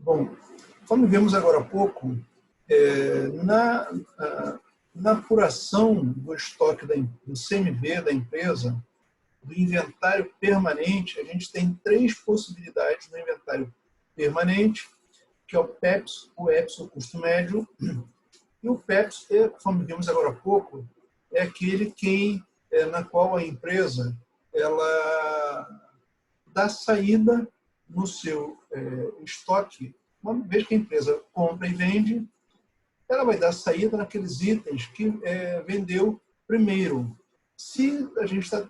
Bom, como vimos agora há pouco, na apuração do estoque do CMV da empresa, do inventário permanente, a gente tem três possibilidades no inventário permanente, que é o PEPS, o EPS, o custo médio. E o PEPS, como vimos agora há pouco, é aquele na qual a empresa ela dá saída no seu estoque. Uma vez que a empresa compra e vende, ela vai dar saída naqueles itens que vendeu primeiro. Se a gente está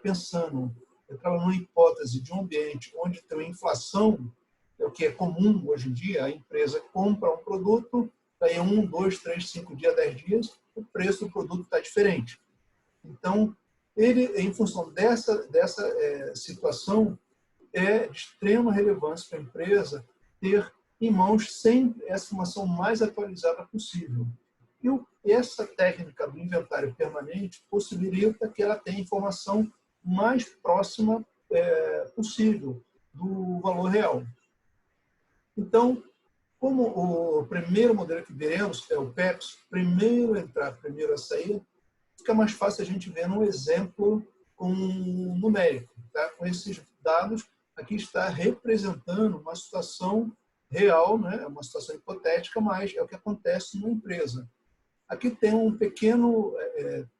pensando, trabalhando numa hipótese de um ambiente onde tem uma inflação, é o que é comum hoje em dia, a empresa compra um produto, daí 1, 2, 3, 5 dias, 10 dias, o preço do produto está diferente. Então, em função dessa situação, é de extrema relevância para a empresa ter em mãos sempre essa informação mais atualizada possível. E essa técnica do inventário permanente possibilita que ela tenha informação mais próxima possível do valor real. Então, como o primeiro modelo que veremos é o PEPS, primeiro a entrar, primeiro a sair, fica mais fácil a gente ver num exemplo numérico. Tá? Com esses dados, aqui está representando uma situação real, né? Uma situação hipotética, mas é o que acontece numa empresa. Aqui tem um pequeno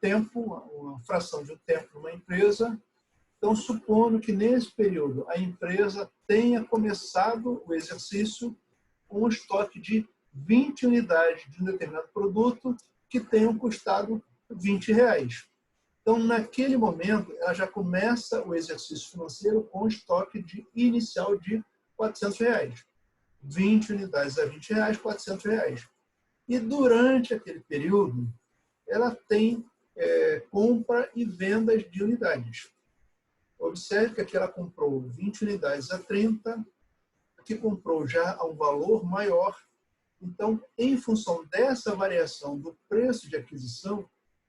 tempo, uma fração de um tempo numa empresa. Então, supondo que nesse período a empresa tenha começado o exercício com um estoque de 20 unidades de um determinado produto que tenham custado R$20. Então, naquele momento, ela já começa o exercício financeiro com estoque inicial de R$400. 20 unidades a R$20, R$400. E durante aquele período, ela tem compra e vendas de unidades. Observe que aqui ela comprou 20 unidades a 30, aqui comprou já a um valor maior. Então, em função dessa variação do preço de aquisição,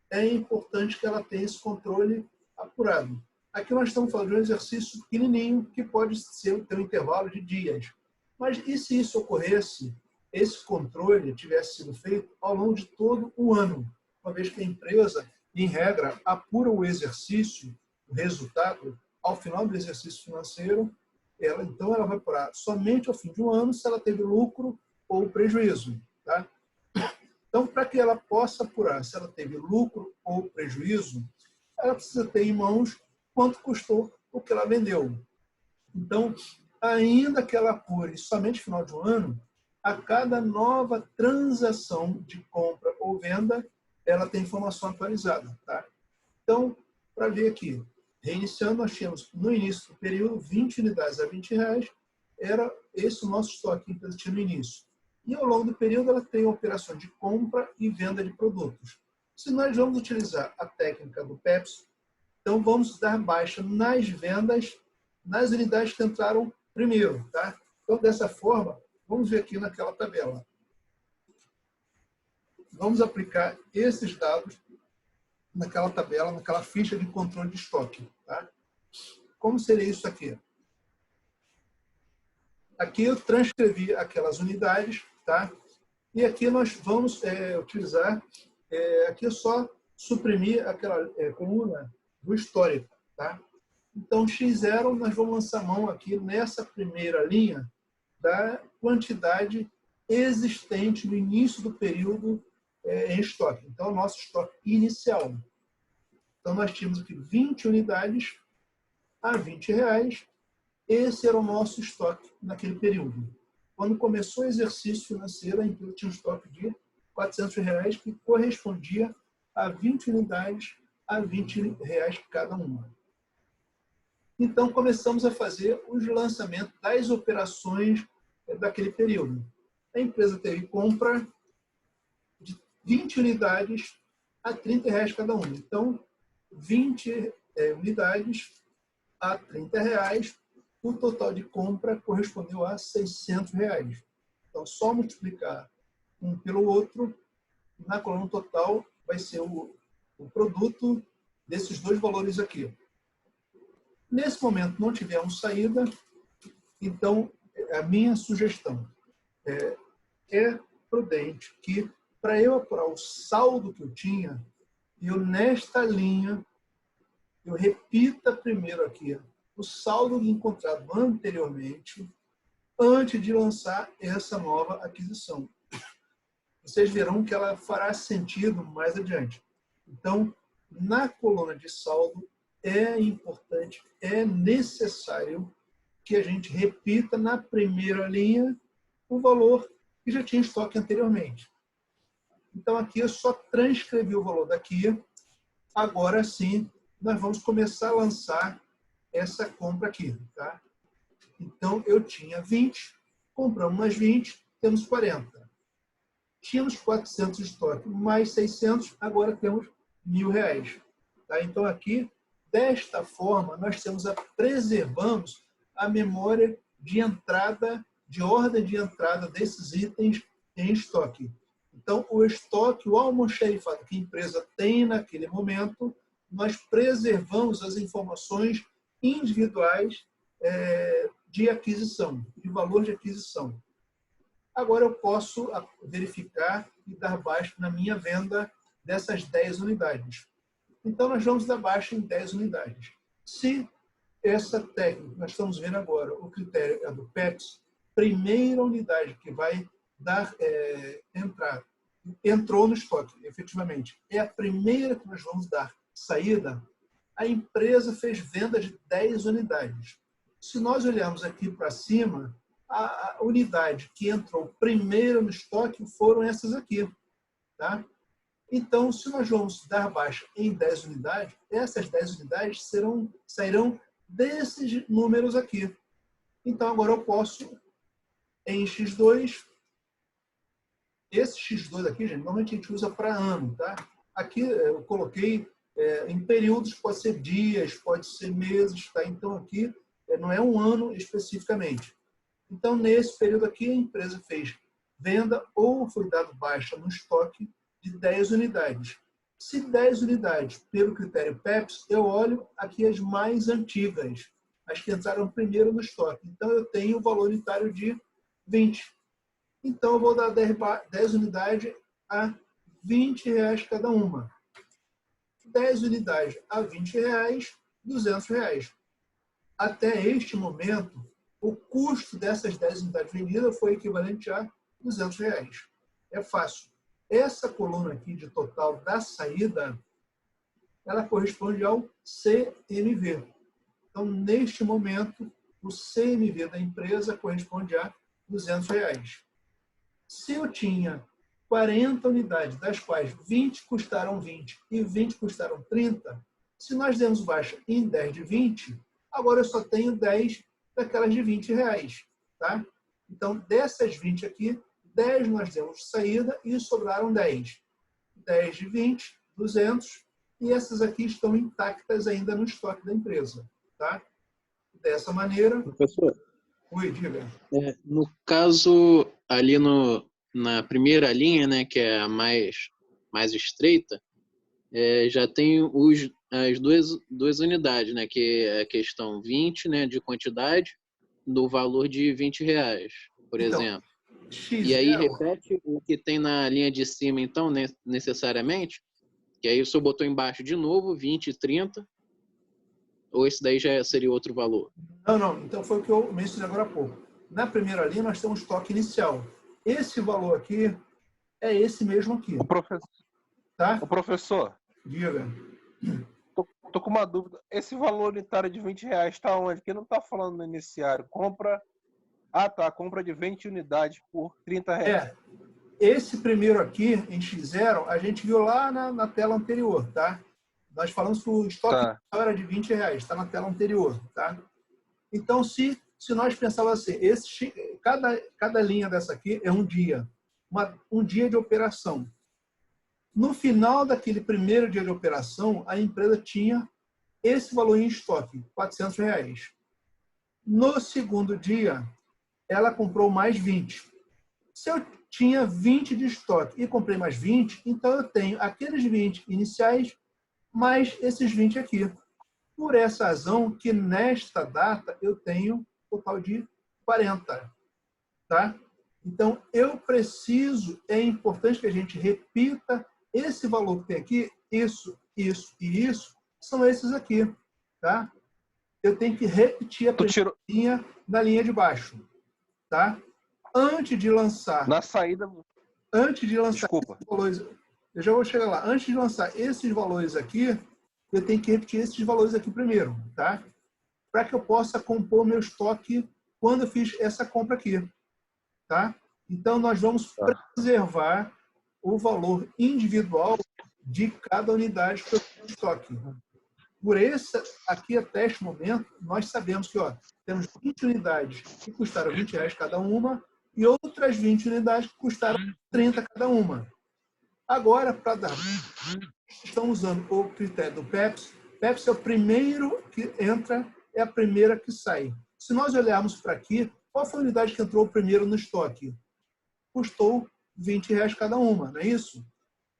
é importante que ela tenha esse controle apurado. Aqui nós estamos falando de um exercício pequenininho, que pode ter um intervalo de dias. Mas e se isso ocorresse, esse controle tivesse sido feito ao longo de todo o ano, uma vez que a empresa, em regra, apura o exercício, o resultado, ao final do exercício financeiro, então ela vai apurar somente ao fim de um ano se ela teve lucro ou prejuízo. Tá? Então, para que ela possa apurar se ela teve lucro ou prejuízo, ela precisa ter em mãos quanto custou o que ela vendeu. Então, ainda que ela apure somente no final de um ano, a cada nova transação de compra ou venda, ela tem informação atualizada. Tá? Então, para ver aqui, reiniciando, nós tínhamos no início do período 20 unidades a R$20, era esse o nosso estoque que a empresa tinha no início. E ao longo do período ela tem operações de compra e venda de produtos. Se nós vamos utilizar a técnica do PEPS, então vamos dar baixa nas vendas, nas unidades que entraram primeiro. Tá? Então, dessa forma, vamos ver aqui naquela tabela. Vamos aplicar esses dados naquela tabela, naquela ficha de controle de estoque. Tá? Como seria isso aqui? Aqui eu transcrevi aquelas unidades, tá? E aqui nós vamos utilizar, aqui é só suprimir aquela coluna do histórico. Tá? Então, X0, nós vamos lançar mão aqui nessa primeira linha da quantidade existente no início do período em estoque. Então, o nosso estoque inicial. Então, nós tínhamos aqui 20 unidades a R$20. Esse era o nosso estoque naquele período. Quando começou o exercício financeiro, a empresa tinha um estoque de R$400, que correspondia a 20 unidades a R$20 cada uma. Então, começamos a fazer os lançamentos das operações daquele período. A empresa teve compra de 20 unidades a R$30 cada uma. Então, 20 unidades a R$30, o total de compra correspondeu a R$600. Então, só multiplicar um pelo outro, na coluna total vai ser o produto desses dois valores aqui. Nesse momento não tivemos saída, então a minha sugestão, é prudente que, para eu apurar o saldo que eu tinha, eu, nesta linha, eu repita primeiro aqui o saldo encontrado anteriormente, antes de lançar essa nova aquisição. Vocês verão que ela fará sentido mais adiante. Então, na coluna de saldo, é importante, é necessário que a gente repita na primeira linha o valor que já tinha em estoque anteriormente. Então, aqui eu só transcrevi o valor daqui. Agora sim, nós vamos começar a lançar essa compra aqui. Tá? Então, eu tinha 20, compramos mais 20, temos 40. Tínhamos 400 de estoque, mais 600, agora temos R$1.000. Tá? Então, aqui, desta forma, nós preservamos a memória de entrada, de ordem de entrada desses itens em estoque. Então, o estoque, o almoxarifado que a empresa tem naquele momento, nós preservamos as informações individuais de aquisição, de valor de aquisição. Agora eu posso verificar e dar baixa na minha venda dessas 10 unidades. Então, nós vamos dar baixa em 10 unidades. Se essa técnica, nós estamos vendo agora, o critério é do PEPS, primeira unidade que vai dar entrada, entrou no estoque, efetivamente. É a primeira que nós vamos dar saída, a empresa fez venda de 10 unidades. Se nós olharmos aqui para cima, a unidade que entrou primeiro no estoque foram essas aqui. Tá? Então, se nós vamos dar baixa em 10 unidades, essas 10 unidades sairão desses números aqui. Então, agora eu posso, em X2, esse X2 aqui, gente, normalmente a gente usa para ano. Tá? Aqui eu coloquei em períodos, pode ser dias, pode ser meses. Tá? Então, aqui não é um ano especificamente. Então, nesse período aqui, a empresa fez venda ou foi dado baixa no estoque de 10 unidades. Se 10 unidades, pelo critério PEPS, eu olho aqui as mais antigas, as que entraram primeiro no estoque. Então, eu tenho o valor unitário de 20. Então, eu vou dar 10 unidades a R$20 cada uma. 10 unidades a R$20, R$200. Até este momento, o custo dessas 10 unidades vendidas foi equivalente a R$200. É fácil. Essa coluna aqui de total da saída, ela corresponde ao CMV. Então, neste momento, o CMV da empresa corresponde a R$200. Se eu tinha 40 unidades, das quais 20 custaram 20 e 20 custaram 30, se nós demos baixa em 10 de 20, agora eu só tenho 10 daquelas de R$20. Tá? Então, dessas 20 aqui, 10 nós demos saída e sobraram 10. 10 de 20, 200, e essas aqui estão intactas ainda no estoque da empresa. Tá? Dessa maneira... Professor, Oi, diga. no caso, ali na primeira linha, né, que é a mais estreita, já tem as duas unidades, né, que é a questão 20, né, de quantidade, do valor de R$20, por exemplo. X0, E aí repete o que tem na linha de cima, então, necessariamente, que aí o senhor botou embaixo de novo, 20 e 30, ou esse daí já seria outro valor? Não. Então foi o que eu mencionei agora há pouco. Na primeira linha, nós temos estoque inicial. Esse valor aqui é esse mesmo aqui. Tá? O professor, Diga. tô com uma dúvida. Esse valor unitário de R$20 está onde? Porque não está falando no iniciário. Compra de 20 unidades por R$30. Esse primeiro aqui, em X0, a gente viu lá na tela anterior, tá? Nós falamos que o estoque inicial era de R$20, está na tela anterior, tá? Então, se nós pensávamos assim, cada linha dessa aqui é um dia, um dia de operação. No final daquele primeiro dia de operação, a empresa tinha esse valor em estoque, R$400. No segundo dia, ela comprou mais 20. Se eu tinha 20 de estoque e comprei mais 20, então eu tenho aqueles 20 iniciais mais esses 20 aqui. Por essa razão que nesta data eu tenho um total de 40. Tá? Então, eu preciso, é importante que a gente repita esse valor que tem aqui, isso, isso e isso, são esses aqui, tá? Eu tenho que repetir a primeira linha na linha de baixo, tá? Antes de lançar... Na saída... Antes de lançar Desculpa. esses valores, eu já vou chegar lá. Antes de lançar esses valores aqui, eu tenho que repetir esses valores aqui primeiro, tá? Para que eu possa compor meu estoque quando eu fiz essa compra aqui, tá? Então, nós vamos preservar o valor individual de cada unidade que eu tenho em estoque. Por esse aqui, até este momento, nós sabemos que temos 20 unidades que custaram R$20 cada uma e outras 20 unidades que custaram 30 cada uma. Agora, para dar... Estamos usando o critério do PEPS. PEPS é o primeiro que entra, é a primeira que sai. Se nós olharmos para aqui, qual foi a unidade que entrou primeiro no estoque? Custou R$20 cada uma, não é isso?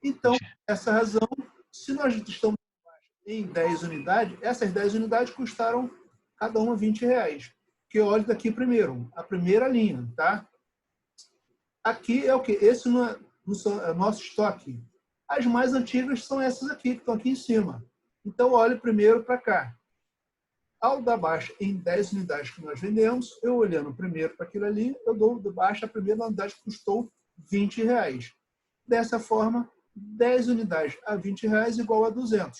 Então, por essa razão, se nós estamos em 10 unidades, essas 10 unidades custaram cada uma R$20. Que eu olho daqui primeiro, a primeira linha, tá? Aqui é o quê? Esse não é o nosso estoque. As mais antigas são essas aqui, que estão aqui em cima. Então, eu olho primeiro para cá. Ao dar baixa em 10 unidades que nós vendemos, eu olhando primeiro para aquilo ali, eu dou baixa a primeira unidade que custou R$20. Dessa forma, 10 unidades a R$20 igual a 200.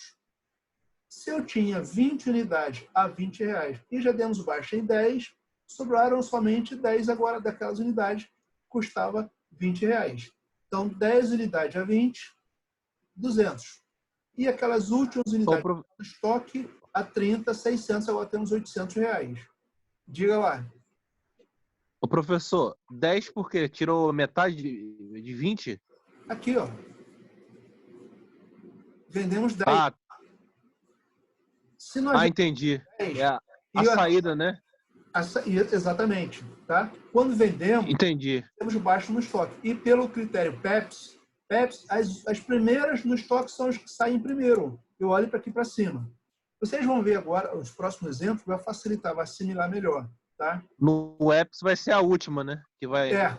Se eu tinha 20 unidades a R$20 e já demos baixa em 10, sobraram somente 10 agora daquelas unidades que custava R$20. Então, 10 unidades a 20, 200. E aquelas últimas unidades do estoque a 30, 600, agora temos R$800. Diga lá. Ô, professor, 10 por quê? Tirou metade de 20? Aqui, ó. Vendemos 10. Se nós entendi. 10, É a saída, né? Exatamente. Tá? Quando vendemos, entendi. Temos baixo no estoque. E pelo critério PEPS, as primeiras no estoque são as que saem primeiro. Eu olho para aqui para cima. Vocês vão ver agora, os próximos exemplos, vai facilitar, vai assimilar melhor. Tá? No EPS vai ser a última, né? Que vai... a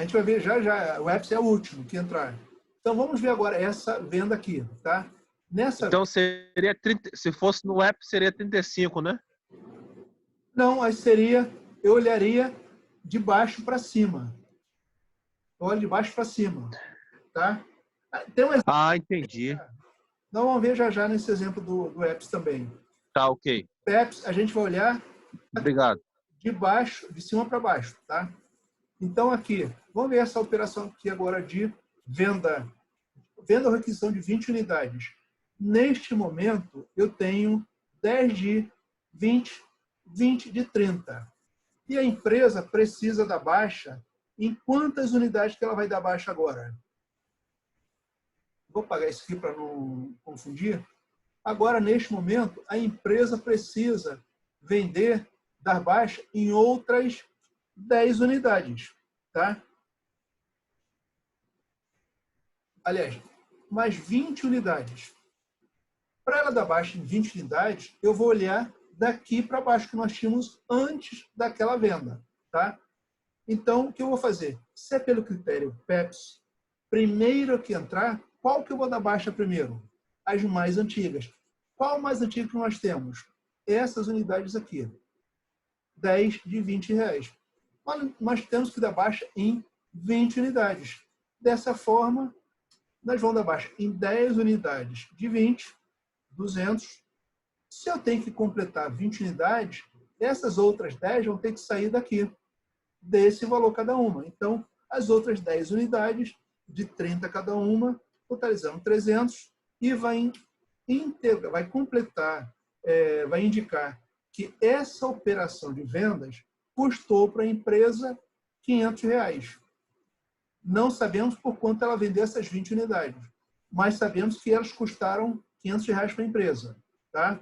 gente vai ver já. O EPS é o último que entrar. Então, vamos ver agora essa venda aqui. Tá? Então, seria 30, se fosse no EPS, seria 35, né? Não, aí eu olharia de baixo para cima. Eu olho de baixo para cima. Tá? Tem um exemplo. Entendi. Nós vamos ver já nesse exemplo do EPS também. Tá, ok. EPS, a gente vai olhar Obrigado. de cima para baixo, tá? Então, aqui, vamos ver essa operação aqui agora de venda ou requisição de 20 unidades. Neste momento, eu tenho 10 de 20, 20 de 30. E a empresa precisa da baixa em quantas unidades que ela vai dar baixa agora? Vou apagar isso aqui para não confundir. Agora, neste momento, a empresa precisa dar baixa em outras 10 unidades. Tá? Aliás, mais 20 unidades. Para ela dar baixa em 20 unidades, eu vou olhar daqui para baixo, que nós tínhamos antes daquela venda. Tá? Então, o que eu vou fazer? Se é pelo critério PEPS, primeiro que entrar, qual que eu vou dar baixa primeiro? As mais antigas. Qual mais antiga que nós temos? Essas unidades aqui. 10 de R$20. Nós temos que dar baixa em 20 unidades. Dessa forma, nós vamos dar baixa em 10 unidades de 20, 200. Se eu tenho que completar 20 unidades, essas outras 10 vão ter que sair daqui, desse valor cada uma. Então, as outras 10 unidades, de 30 cada uma, totalizando 300, e vai completar, vai indicar que essa operação de vendas custou para a empresa R$500. Não sabemos por quanto ela vendeu essas 20 unidades, mas sabemos que elas custaram R$500 para a empresa. Tá?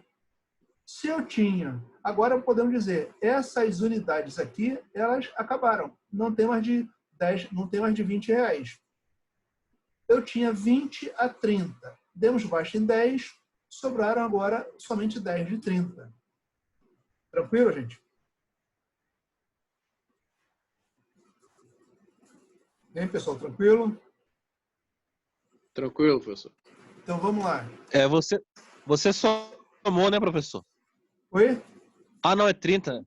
Se eu tinha... Agora podemos dizer, essas unidades aqui, elas acabaram. Não tem mais de 10, não tem mais de R$20. Eu tinha 20 a 30. Demos baixa em 10, sobraram agora somente 10 de 30. Tranquilo, gente? E aí, pessoal, tranquilo? Tranquilo, professor. Então, vamos lá. Você somou, né, professor? Oi? Ah, não, é 30.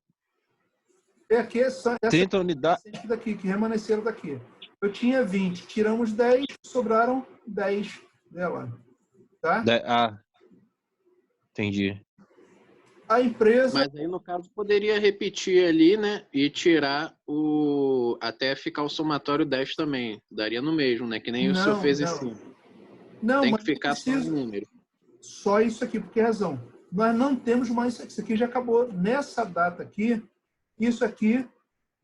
É aqui, essa 30 unidades. daqui, que remanesceram daqui. Eu tinha 20, tiramos 10, sobraram 10 dela. Tá? Ah, entendi. A empresa... Mas aí, no caso, poderia repetir ali, né? E tirar o... até ficar o somatório 10 também. Daria no mesmo, né? Que nem o senhor fez em cima. Não, Tem mas que ficar só no número. Só isso aqui, por que razão? Nós não temos mais isso aqui já acabou. Nessa data aqui, isso aqui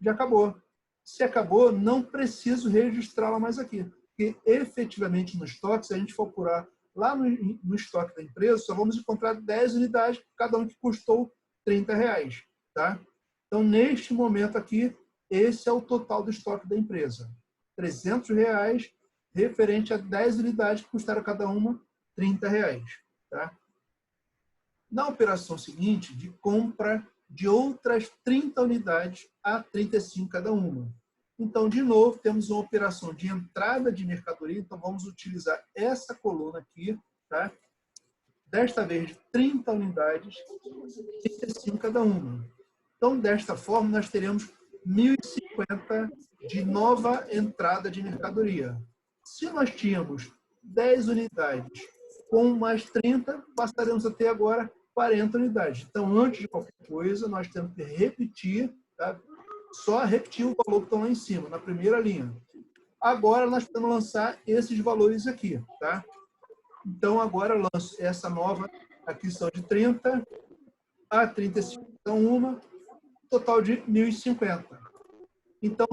já acabou. Se acabou, não preciso registrá-la mais aqui. Porque, efetivamente, no estoque, se a gente for apurar lá no estoque da empresa, só vamos encontrar 10 unidades, cada um que custou R$30. Tá? Então, neste momento aqui, esse é o total do estoque da empresa. R$300, referente a 10 unidades que custaram cada uma R$30. Tá? Na operação seguinte, de compra de outras 30 unidades a 35 cada uma. Então, de novo, temos uma operação de entrada de mercadoria. Então, vamos utilizar essa coluna aqui, tá? Desta vez de 30 unidades, 35 cada uma. Então, desta forma, nós teremos 1.050 de nova entrada de mercadoria. Se nós tínhamos 10 unidades com mais 30, passaremos a ter agora 40 unidades. Então, antes de qualquer coisa, nós temos que repetir, tá? Só repetir o valor que estão lá em cima, na primeira linha. Agora, nós podemos lançar esses valores aqui. Tá? Então, agora eu lanço essa nova aquisição de 30 a 35, então uma, total de 1.050. Então,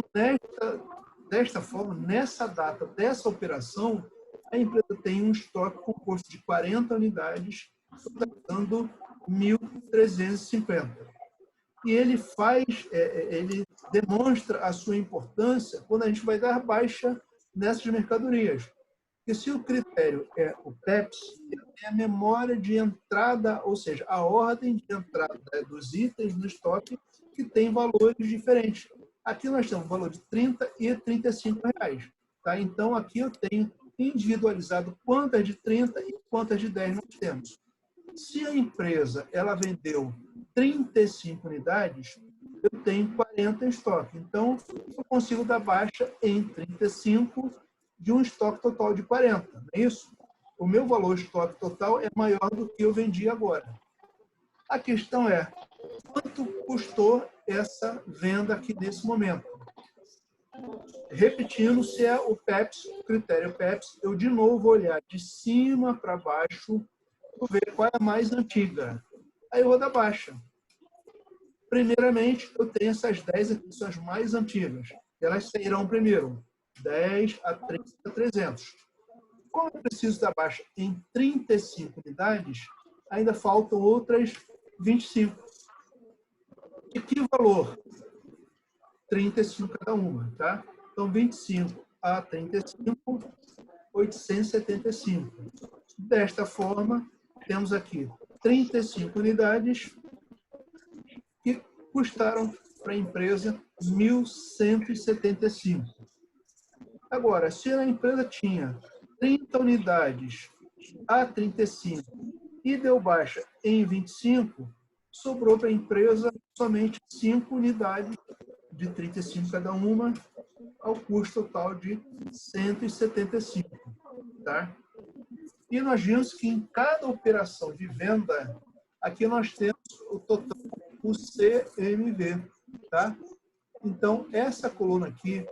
desta forma, nessa data dessa operação, a empresa tem um estoque composto de 40 unidades, totalizando 1.350. E ele ele demonstra a sua importância quando a gente vai dar baixa nessas mercadorias. Porque se o critério é o PEPS, ele tem a memória de entrada, ou seja, a ordem de entrada dos itens no estoque que tem valores diferentes. Aqui nós temos o valor de R$30 e R$35. Tá? Então, aqui eu tenho individualizado quantas de 30 e quantas de 10 nós temos. Se a empresa ela vendeu 35 unidades, eu tenho 40 em estoque. Então, eu consigo dar baixa em 35 de um estoque total de 40. Não é isso? O meu valor de estoque total é maior do que eu vendi agora. A questão é, quanto custou essa venda aqui nesse momento? Repetindo, se é o PEPS, o critério PEPS, eu de novo vou olhar de cima para baixo, vou ver qual é a mais antiga. Aí eu vou dar baixa. Primeiramente, eu tenho essas 10 aqui, são as mais antigas. Elas sairão primeiro, 10 a 30 a 300. Como eu preciso dar baixa em 35 unidades, ainda faltam outras 25. E que valor? 35 cada uma, tá? Então, 25 a 35, 875. Desta forma, temos aqui 35 unidades que custaram para a empresa 1.175. Agora, se a empresa tinha 30 unidades a 35 e deu baixa em 25, sobrou para a empresa somente 5 unidades de 35 cada uma, ao custo total de 175. Tá? E nós vimos que em cada operação de venda, aqui nós temos o total, o CMV. Tá? Então, essa coluna aqui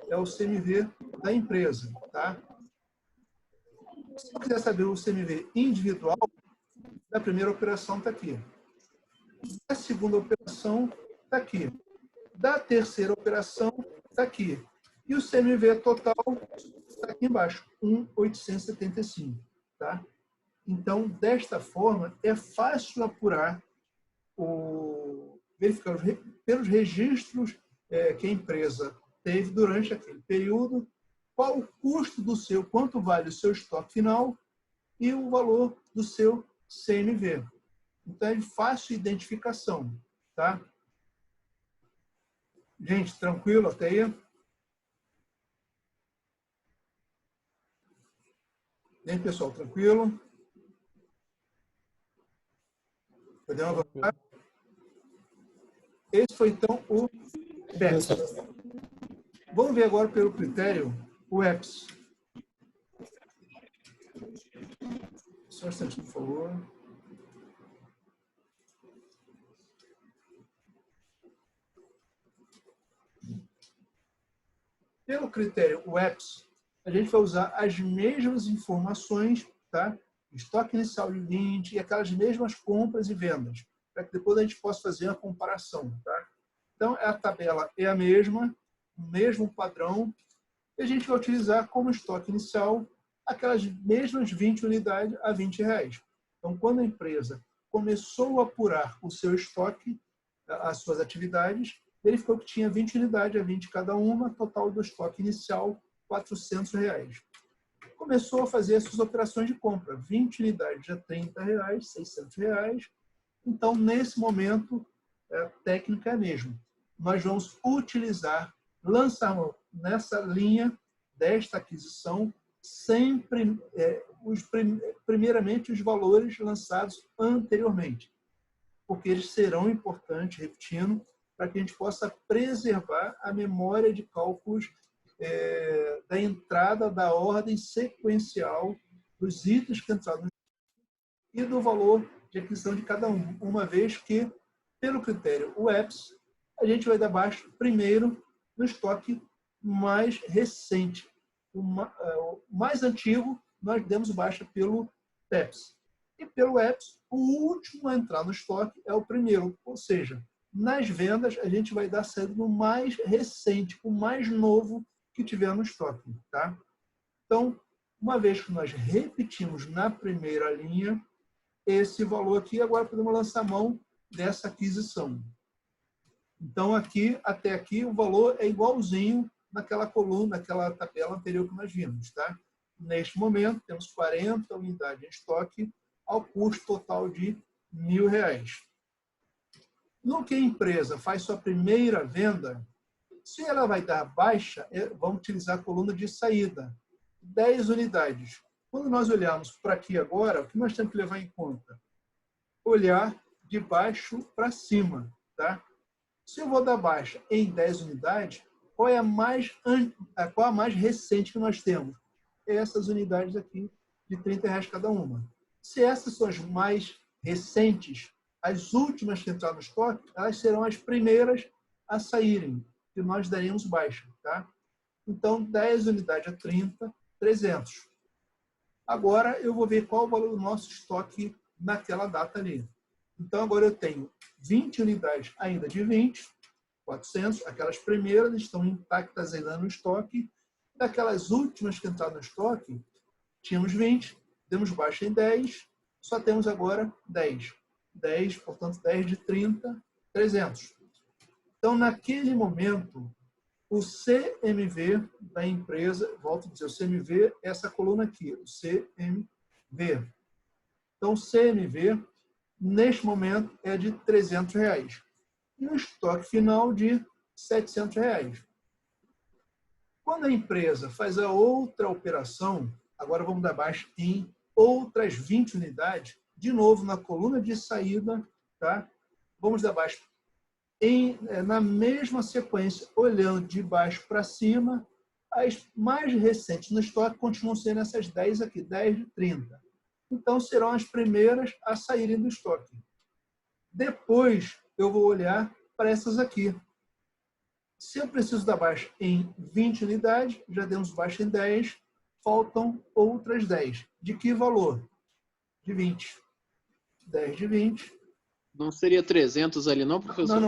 é o CMV da empresa. Tá? Se você quiser saber o CMV individual, da primeira operação está aqui. Da segunda operação está aqui. Da terceira operação está aqui. E o CMV total está aqui embaixo, 1.875. Tá? Então, desta forma, é fácil apurar, verificar pelos registros que a empresa teve durante aquele período, qual o custo do seu, quanto vale o seu estoque final e o valor do seu CMV. Então, é de fácil identificação. Tá? Gente, tranquilo até aí? E aí, pessoal, tranquilo? Podemos avançar? Esse foi, então, o BEPS. Vamos ver agora pelo critério o EPS. Só um instante, por favor. Pelo critério EPS, a gente vai usar as mesmas informações, tá? Estoque inicial de 20 e aquelas mesmas compras e vendas, para que depois a gente possa fazer a comparação, tá? Então, a tabela é a mesma, o mesmo padrão, e a gente vai utilizar como estoque inicial aquelas mesmas 20 unidades a R$20. Então, quando a empresa começou a apurar o seu estoque, as suas atividades, verificou que tinha 20 unidades a 20 cada uma, total do estoque inicial, R$400. Começou a fazer essas operações de compra, 20 unidades a R$30, R$600. Então, nesse momento, a técnica é a mesma. Nós vamos utilizar, lançar nessa linha desta aquisição, sempre, primeiramente, os valores lançados anteriormente, porque eles serão importantes, repetindo, para que a gente possa preservar a memória de cálculos da entrada da ordem sequencial dos itens que entraram e do valor de aquisição de cada um, uma vez que, pelo critério EPS, a gente vai dar baixa primeiro no estoque mais recente. O mais antigo, nós demos baixa pelo PEPS. E pelo EPS, o último a entrar no estoque é o primeiro, ou seja, nas vendas, a gente vai dar saída no mais recente, o mais novo que tiver no estoque. Tá? Então, uma vez que nós repetimos na primeira linha, esse valor aqui, agora podemos lançar mão dessa aquisição. Então, aqui, até aqui, o valor é igualzinho naquela coluna, naquela tabela anterior que nós vimos. Tá? Neste momento, temos 40 unidades em estoque, ao custo total de R$1.000. No que a empresa faz sua primeira venda, se ela vai dar baixa, vamos utilizar a coluna de saída, 10 unidades. Quando nós olharmos para aqui agora, o que nós temos que levar em conta? Olhar de baixo para cima. Tá? Se eu vou dar baixa em 10 unidades, qual é a mais recente que nós temos? Essas unidades aqui, de R$30 cada uma. Se essas são as mais recentes, as últimas que entraram no estoque, elas serão as primeiras a saírem, que nós daremos baixa. Tá? Então, 10 unidades a 30, 300. Agora, eu vou ver qual o valor do nosso estoque naquela data ali. Então, agora eu tenho 20 unidades ainda de 20, 400. Aquelas primeiras estão intactas ainda no estoque. Daquelas últimas que entraram no estoque, tínhamos 20, demos baixa em 10, só temos agora 10. 10, portanto, 10 de 30, 300. Então, naquele momento, o CMV da empresa, volto a dizer, o CMV é essa coluna aqui, o CMV. Então, o CMV, neste momento, é de R$300. E o estoque final de R$700. Quando a empresa faz a outra operação, agora vamos dar baixa em outras 20 unidades, de novo na coluna de saída, tá? Vamos dar baixa na mesma sequência, olhando de baixo para cima. As mais recentes no estoque continuam sendo essas 10 aqui, 10 de 30. Então, serão as primeiras a saírem do estoque. Depois, eu vou olhar para essas aqui. Se eu preciso dar baixa em 20 unidades, já demos baixa em 10, faltam outras 10. De que valor? De 20. 10 de 20. Não seria 300 ali não, professor?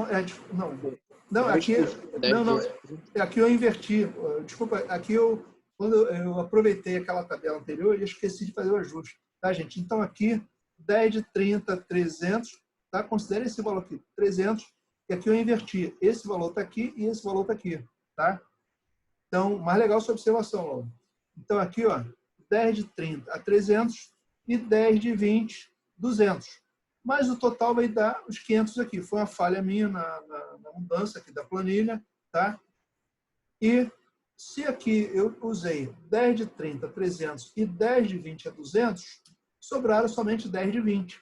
Aqui eu inverti. Desculpa, aqui quando eu aproveitei aquela tabela anterior e esqueci de fazer o ajuste. Tá, gente? Então, aqui, 10 de 30, 300. Tá? Considere esse valor aqui, 300. E aqui eu inverti. Esse valor está aqui e esse valor está aqui. Tá? Então, mais legal essa observação, Laura. Então, aqui, ó, 10 de 30 a 300 e 10 de 20, 200. Mas o total vai dar os 500 aqui. Foi uma falha minha na mudança aqui da planilha. Tá? E Se aqui eu usei 10 de 30 a 300 e 10 de 20 a 200, sobraram somente 10 de 20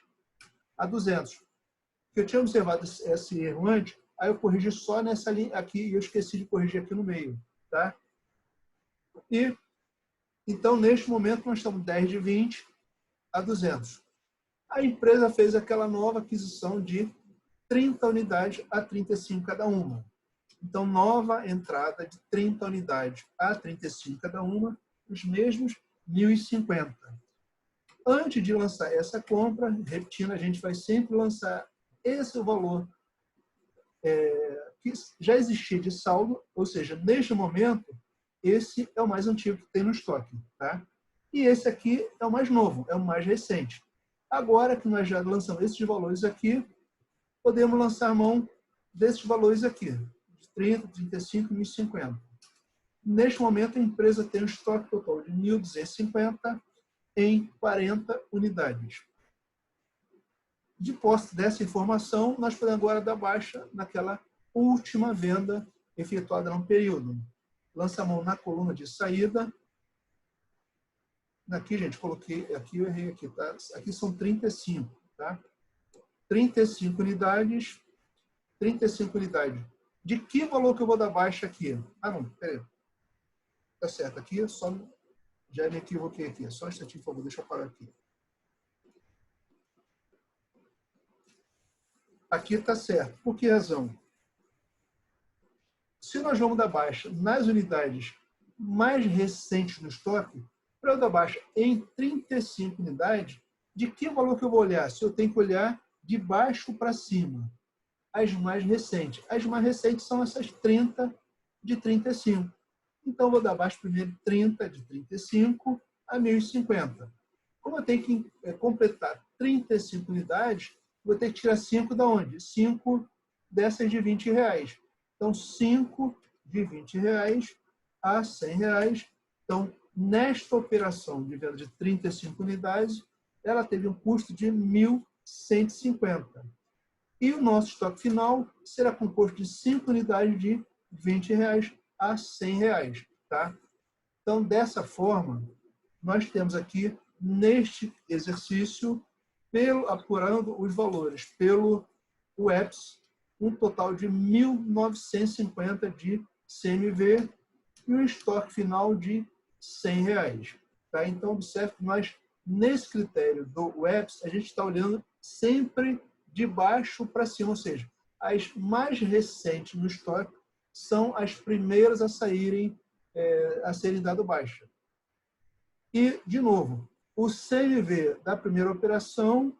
a 200. Eu tinha observado esse erro antes, aí eu corrigi só nessa linha aqui e eu esqueci de corrigir aqui no meio. Tá? E, então, neste momento, nós estamos 10 de 20 a 200. A empresa fez aquela nova aquisição de 30 unidades a 35 cada uma. Então, nova entrada de 30 unidades a 35 cada uma, os mesmos 1.050. Antes de lançar essa compra, repetindo, a gente vai sempre lançar esse valor que já existia de saldo, ou seja, neste momento, esse é o mais antigo que tem no estoque. Tá? E esse aqui é o mais novo, é o mais recente. Agora que nós já lançamos esses valores aqui, podemos lançar mão desses valores aqui, de 30, 35 e 1.050. Neste momento, a empresa tem um estoque total de 1.250 em 40 unidades. De posse dessa informação, nós podemos agora dar baixa naquela última venda efetuada no período. Lança a mão na coluna de saída. Aqui, gente, coloquei, aqui eu errei aqui, tá? Aqui são 35, tá? 35 unidades. 35 unidades. De que valor que eu vou dar baixa aqui? Ah, não, peraí. Tá certo, aqui só... Já me equivoquei aqui. Só um instantinho, por favor, deixa eu parar aqui. Aqui está certo. Por que razão? Se nós vamos dar baixa nas unidades mais recentes no estoque, para eu dar baixa em 35 unidades, de que valor que eu vou olhar? Se eu tenho que olhar de baixo para cima. As mais recentes. As mais recentes são essas 30 de 35. Então, eu vou dar baixa primeiro 30 de 35 a 1.050. Como eu tenho que completar 35 unidades, vou ter que tirar 5 da onde? 5 dessas de R$20. Então, 5 de R$20 a R$100. Então, nesta operação de venda de 35 unidades, ela teve um custo de 1.150. E o nosso estoque final será composto de 5 unidades de R$20 a R$100. Tá? Então, dessa forma, nós temos aqui, neste exercício, apurando os valores pelo UEPS, um total de 1.950 de CMV e um estoque final de R$100. Tá? Então, observe que nós, nesse critério do UEPS, a gente está olhando sempre de baixo para cima, ou seja, as mais recentes no estoque são as primeiras a saírem, a serem dado baixa. E, de novo, o CMV da primeira operação,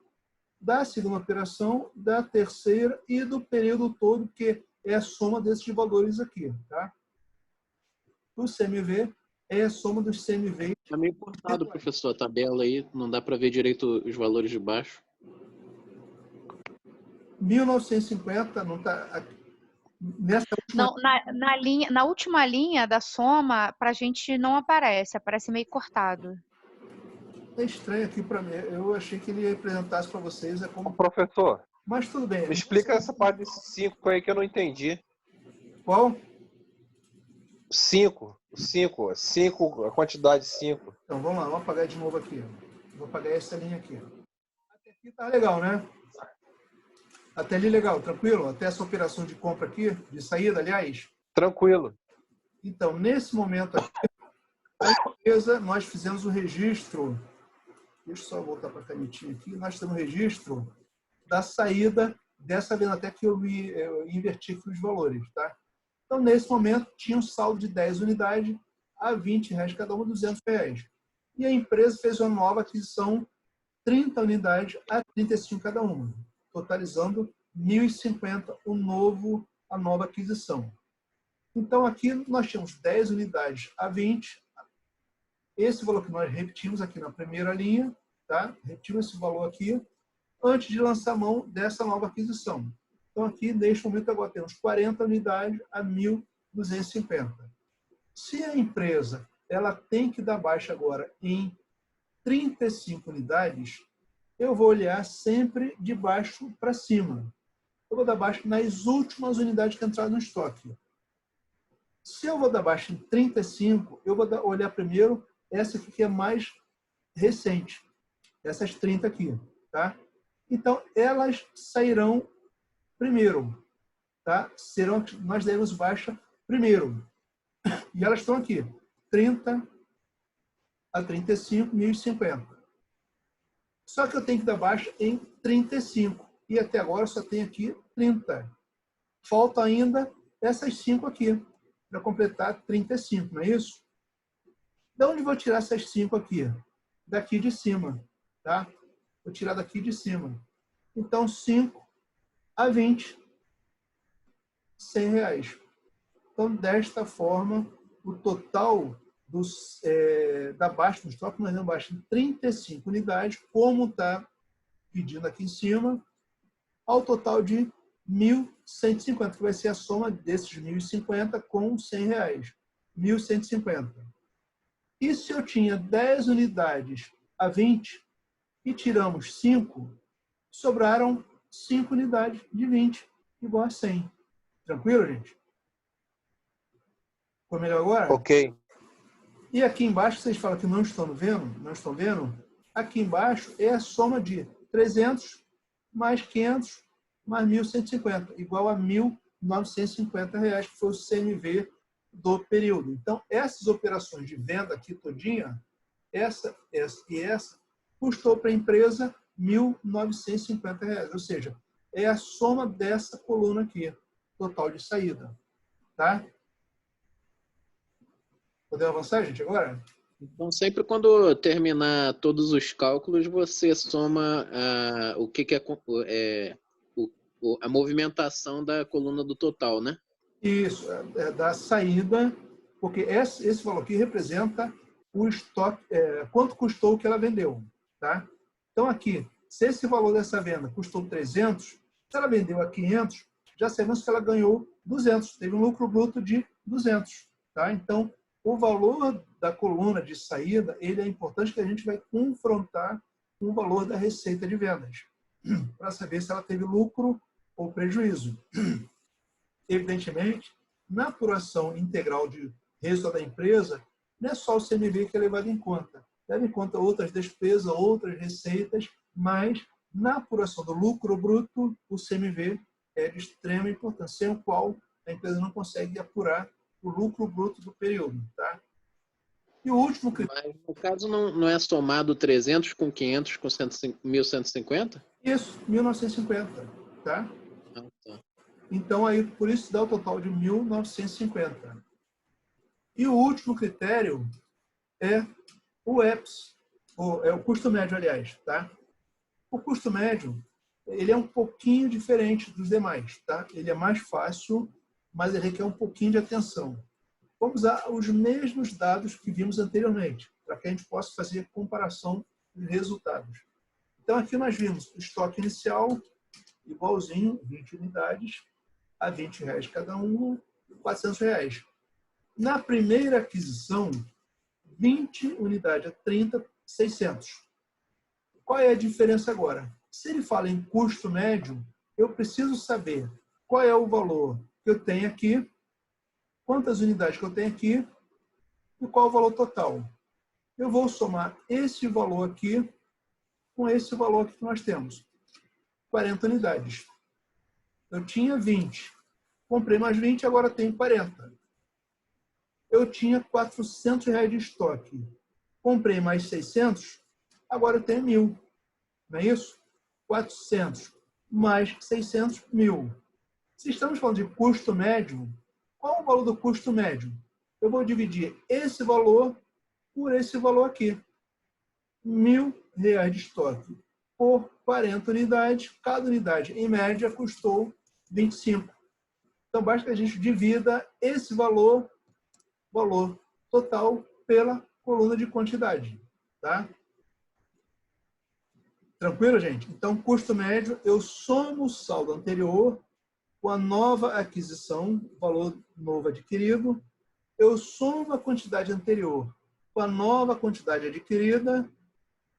da segunda operação, da terceira e do período todo, que é a soma desses valores aqui. Tá? O CMV é a soma dos CMV. Está meio cortado, professor, a tabela aí, não dá para ver direito os valores de baixo. 1950 não está... Nessa última... Não, na última linha da soma, para a gente não aparece, aparece meio cortado. É estranho aqui para mim. Eu achei que ele apresentasse para vocês. É como... Professor, mas tudo bem. me explica essa parte desse 5 aí que eu não entendi. Qual? 5, a quantidade 5. Então, vamos lá, vamos apagar de novo aqui. Vou apagar essa linha aqui. Até aqui tá legal, né? Até ali legal, tranquilo? Até essa operação de compra aqui, de saída, aliás? Tranquilo. Então, nesse momento aqui, a empresa, nós fizemos o registro. Deixa eu só voltar para a canetinha aqui. Nós temos o registro da saída dessa venda, até que eu inverti aqui os valores, tá? Então, nesse momento, tinha um saldo de 10 unidades a R$20 cada uma, R$200. E a empresa fez uma nova aquisição, 30 unidades a 35 cada uma, totalizando 1.050 a nova aquisição. Então, aqui nós tínhamos 10 unidades a 20. Esse valor que nós repetimos aqui na primeira linha, tá? Repetimos esse valor aqui, antes de lançar a mão dessa nova aquisição. Então, aqui, neste momento, agora temos 40 unidades a 1.250. Se a empresa ela tem que dar baixa agora em 35 unidades, eu vou olhar sempre de baixo para cima. Eu vou dar baixa nas últimas unidades que entraram no estoque. Se eu vou dar baixa em 35, eu vou olhar primeiro essa aqui que é mais recente. Essas 30 aqui, tá? Então, elas sairão primeiro, tá? Nós demos baixa primeiro. E elas estão aqui, 30 a 35, 1.050. Só que eu tenho que dar baixa em 35. E até agora só tem aqui 30. Falta ainda essas 5 aqui, para completar 35, não é isso? De onde vou tirar essas 5 aqui? Daqui de cima, tá? Vou tirar daqui de cima. Então, 5 a 20, R$100. Então, desta forma, o total da baixa do estoque, nós damos baixa em 35 unidades, como está pedindo aqui em cima, ao total de 1.150, que vai ser a soma desses 1.050 com R$100. 1.150. E se eu tinha 10 unidades a 20 e tiramos 5, sobraram 5 unidades de 20, igual a 100. Tranquilo, gente? Ficou melhor agora? Ok. E aqui embaixo, vocês falam que não estão vendo? Não estão vendo? Aqui embaixo é a soma de 300 mais 500 mais 1.150, igual a R$1.950, que foi o CMV do período. Então, essas operações de venda aqui todinha, essa e essa, custou para a empresa R$1.950, ou seja, é a soma dessa coluna aqui, total de saída. Tá? Podemos avançar, gente, agora? Então, sempre quando terminar todos os cálculos, você soma o que a movimentação da coluna do total, né? Isso, da saída, porque esse valor aqui representa o estoque, quanto custou o que ela vendeu. Tá? Então, aqui, se esse valor dessa venda custou 300, se ela vendeu a 500, já sabemos que ela ganhou 200, teve um lucro bruto de 200. Tá? Então, o valor da coluna de saída, ele é importante, que a gente vai confrontar com o valor da receita de vendas, para saber se ela teve lucro ou prejuízo. Evidentemente, na apuração integral de resultado da empresa, não é só o CMV que é levado em conta. Leva em conta outras despesas, outras receitas, mas na apuração do lucro bruto, o CMV é de extrema importância, sem o qual a empresa não consegue apurar o lucro bruto do período. Tá? E o último critério... Mas, no caso, não é somado 300 com 500 com 1.150? Isso, 1.950. Tá? Ah, tá. Então, aí, por isso dá o total de 1.950. E o último critério é o EPS, é o custo médio, aliás. Tá? O custo médio, ele é um pouquinho diferente dos demais. Tá? Ele é mais fácil, mas ele requer um pouquinho de atenção. Vamos usar os mesmos dados que vimos anteriormente, para que a gente possa fazer comparação de resultados. Então, aqui nós vimos o estoque inicial, igualzinho, 20 unidades, a R$20 cada uma, R$400. Na primeira aquisição, 20 unidades a 30, 600. Qual é a diferença agora? Se ele fala em custo médio, eu preciso saber qual é o valor que eu tenho aqui, quantas unidades que eu tenho aqui e qual o valor total. Eu vou somar esse valor aqui com esse valor aqui que nós temos. 40 unidades. Eu tinha 20. Comprei mais 20, agora tenho 40. Eu tinha R$400 de estoque. Comprei mais 600, agora eu tenho 1.000. Não é isso? 400 mais 600, 1.000. Se estamos falando de custo médio, qual é o valor do custo médio? Eu vou dividir esse valor por esse valor aqui. R$1.000 de estoque por 40 unidades. Cada unidade, em média, custou 25. Então, basta que a gente divida esse valor total pela coluna de quantidade. Tá? Tranquilo, gente? Então, custo médio, eu somo o saldo anterior com a nova aquisição, valor novo adquirido. Eu somo a quantidade anterior com a nova quantidade adquirida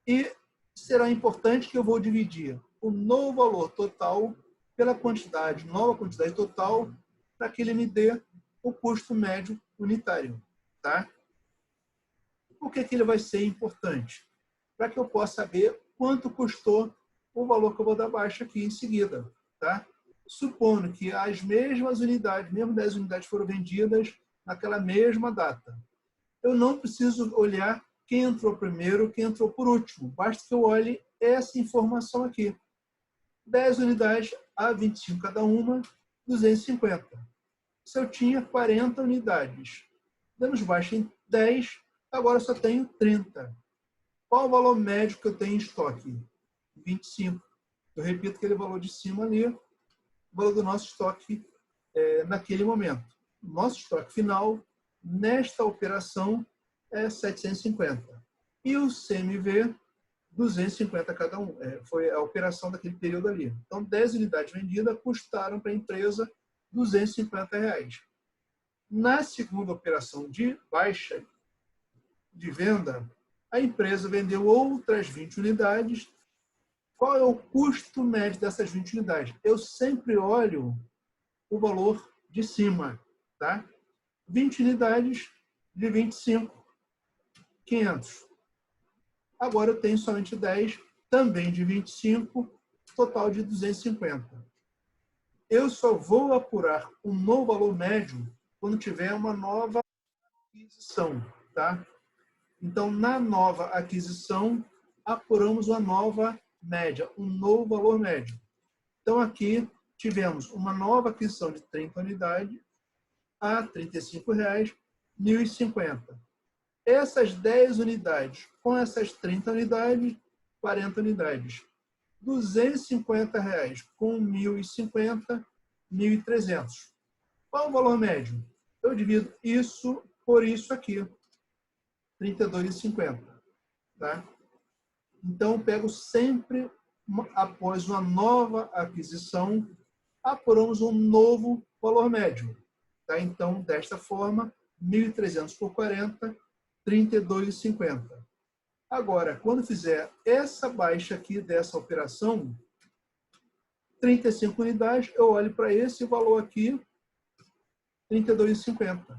e será importante que eu vou dividir o novo valor total pela quantidade, nova quantidade total, para que ele me dê o custo médio unitário. Tá? Por que ele vai ser importante? Para que eu possa saber quanto custou o valor que eu vou dar baixa aqui em seguida. Tá? Supondo que as mesmas unidades, mesmo 10 unidades foram vendidas naquela mesma data. Eu não preciso olhar quem entrou primeiro, quem entrou por último. Basta que eu olhe essa informação aqui. 10 unidades a 25 cada uma, 250. Se eu tinha 40 unidades, damos baixa em 10, agora eu só tenho 30. Qual o valor médio que eu tenho em estoque? 25. Eu repito aquele valor de cima ali, o valor do nosso estoque naquele momento. Nosso estoque final, nesta operação, é 750. E o CMV, 250 cada um. Foi a operação daquele período ali. Então, 10 unidades vendidas custaram para a empresa R$250. Na segunda operação de baixa de venda, a empresa vendeu outras 20 unidades. Qual é o custo médio dessas 20 unidades? Eu sempre olho o valor de cima. Tá? 20 unidades de 25, 500. Agora eu tenho somente 10, também de 25, total de 250. Eu só vou apurar um novo valor médio quando tiver uma nova aquisição. Tá? Então, na nova aquisição, apuramos uma nova média, um novo valor médio. Então, aqui tivemos uma nova aquisição de 30 unidades a R$ 35,00, 1.050. Essas 10 unidades, com essas 30 unidades, 40 unidades. R$ 250,00 com 1.050, 1.300. Qual o valor médio? Eu divido isso por isso aqui, R$ 32,50. Tá? Então, eu pego sempre, após uma nova aquisição, apuramos um novo valor médio. Tá? Então, desta forma, 1.300 por 40, R$ 32,50. Agora, quando fizer essa baixa aqui dessa operação, 35 unidades, eu olho para esse valor aqui, R$ 32,50.